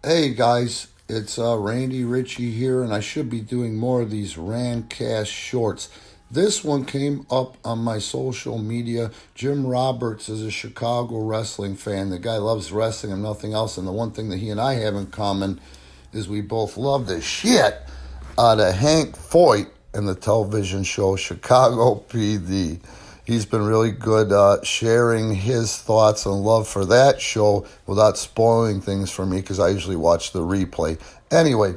Hey guys, it's Randy Ritchie here, and I should be doing more of these Randcast shorts. This one came up on my social media. Jim Roberts is a Chicago wrestling fan. The guy loves wrestling and nothing else, and the one thing that he and I have in common is we both love the shit out of Hank Foyt in the television show Chicago PD. He's been really good sharing his thoughts and love for that show without spoiling things for me because I usually watch the replay. Anyway,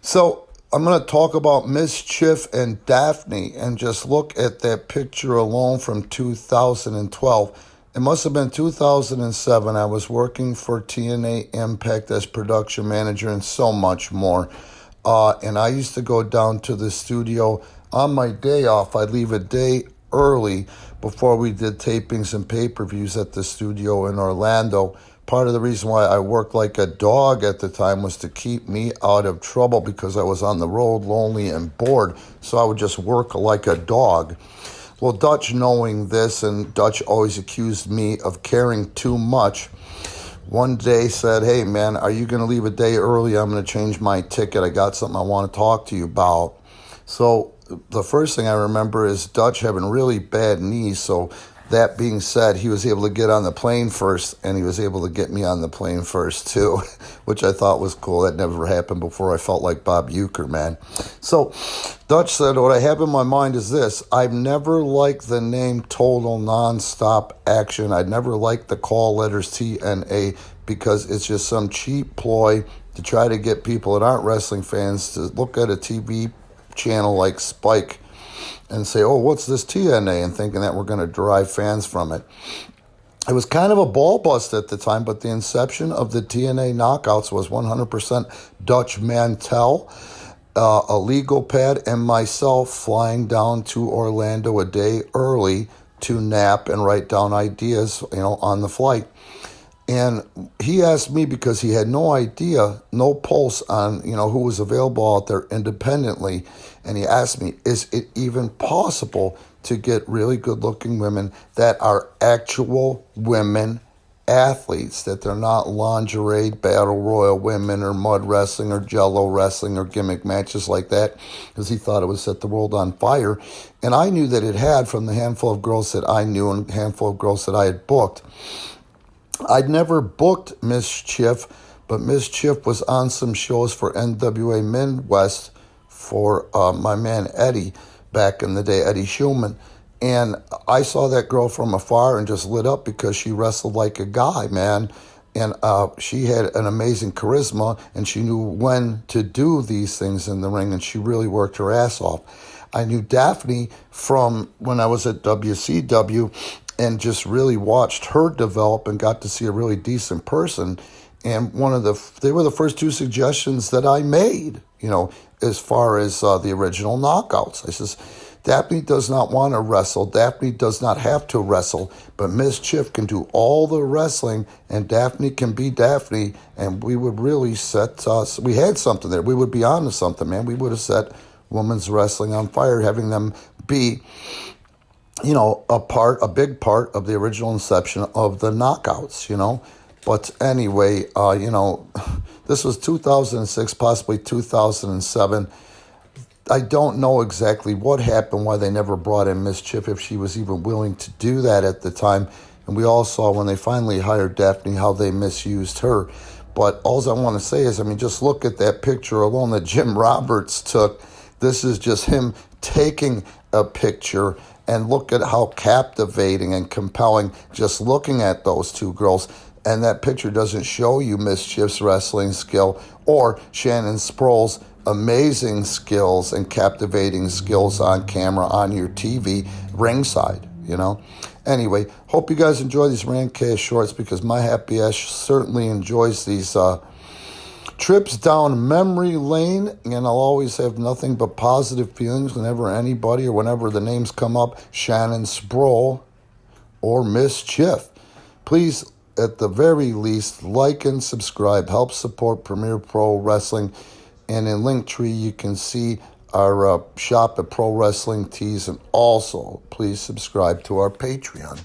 so I'm going to talk about Miss Chif and Daffney and just look at that picture alone from 2012. It must have been 2007. I was working for TNA Impact as production manager and so much more. And I used to go down to the studio on my day off. I'd leave a day early before we did tapings and pay-per-views at the studio in Orlando. Part of the reason why I worked like a dog at the time was to keep me out of trouble because I was on the road, lonely and bored. So I would just work like a dog. Well, Dutch, knowing this, and Dutch always accused me of caring too much, one day said, "Hey man, are you going to leave a day early? I'm going to change my ticket. I got something I want to talk to you about." So the first thing I remember is Dutch having really bad knees. So that being said, he was able to get on the plane first, and he was able to get me on the plane first too, which I thought was cool. That never happened before. I felt like Bob Uecker, man. So Dutch said, what I have in my mind is this. I've never liked the name Total Nonstop Action. I'd never liked the call letters TNA because it's just some cheap ploy to try to get people that aren't wrestling fans to look at a TV channel like Spike and say, oh, what's this TNA? And thinking that we're going to derive fans from it. It was kind of a ball bust at the time, but the inception of the TNA Knockouts was 100% Dutch Mantel, a legal pad, and myself flying down to Orlando a day early to nap and write down ideas, on the flight. And he asked me because he had no idea, no pulse on, who was available out there independently. And he asked me, is it even possible to get really good-looking women that are actual women athletes, that they're not lingerie, battle royal women or mud wrestling or jello wrestling or gimmick matches like that, because he thought it would set the world on fire. And I knew that it had from the handful of girls that I knew and handful of girls that I had booked. I'd never booked Miss Chif, but Miss Chif was on some shows for NWA Midwest for my man Eddie back in the day, Eddie Schulman. And I saw that girl from afar and just lit up because she wrestled like a guy, man. And she had an amazing charisma, and she knew when to do these things in the ring, and she really worked her ass off. I knew Daffney from when I was at WCW, and just really watched her develop and got to see a really decent person. And they were the first two suggestions that I made, as far as the original Knockouts. I says, Daffney does not want to wrestle. Daffney does not have to wrestle, but Miss Chif can do all the wrestling, and Daffney can be Daffney, and we would really we had something there. We would be on to something, man. We would have set women's wrestling on fire, having them be a big part of the original inception of the Knockouts, But anyway, this was 2006, possibly 2007. I don't know exactly what happened, why they never brought in Miss Chif, if she was even willing to do that at the time. And we all saw when they finally hired Daffney how they misused her. But all I want to say is, just look at that picture alone that Jim Roberts took. This is just him taking a picture, and look at how captivating and compelling just looking at those two girls. And that picture doesn't show you Miss Chif's wrestling skill or Shannon Sproul's amazing skills and captivating skills on camera on your TV ringside, Anyway, hope you guys enjoy these Randcast shorts because my happy ass certainly enjoys these trips down memory lane, and I'll always have nothing but positive feelings whenever anybody or whenever the names come up, Shannon Sproul or Miss Chif. Please, at the very least, like and subscribe. Help support Premier Pro Wrestling. And in Linktree, you can see our shop at Pro Wrestling Tees. And also, please subscribe to our Patreon.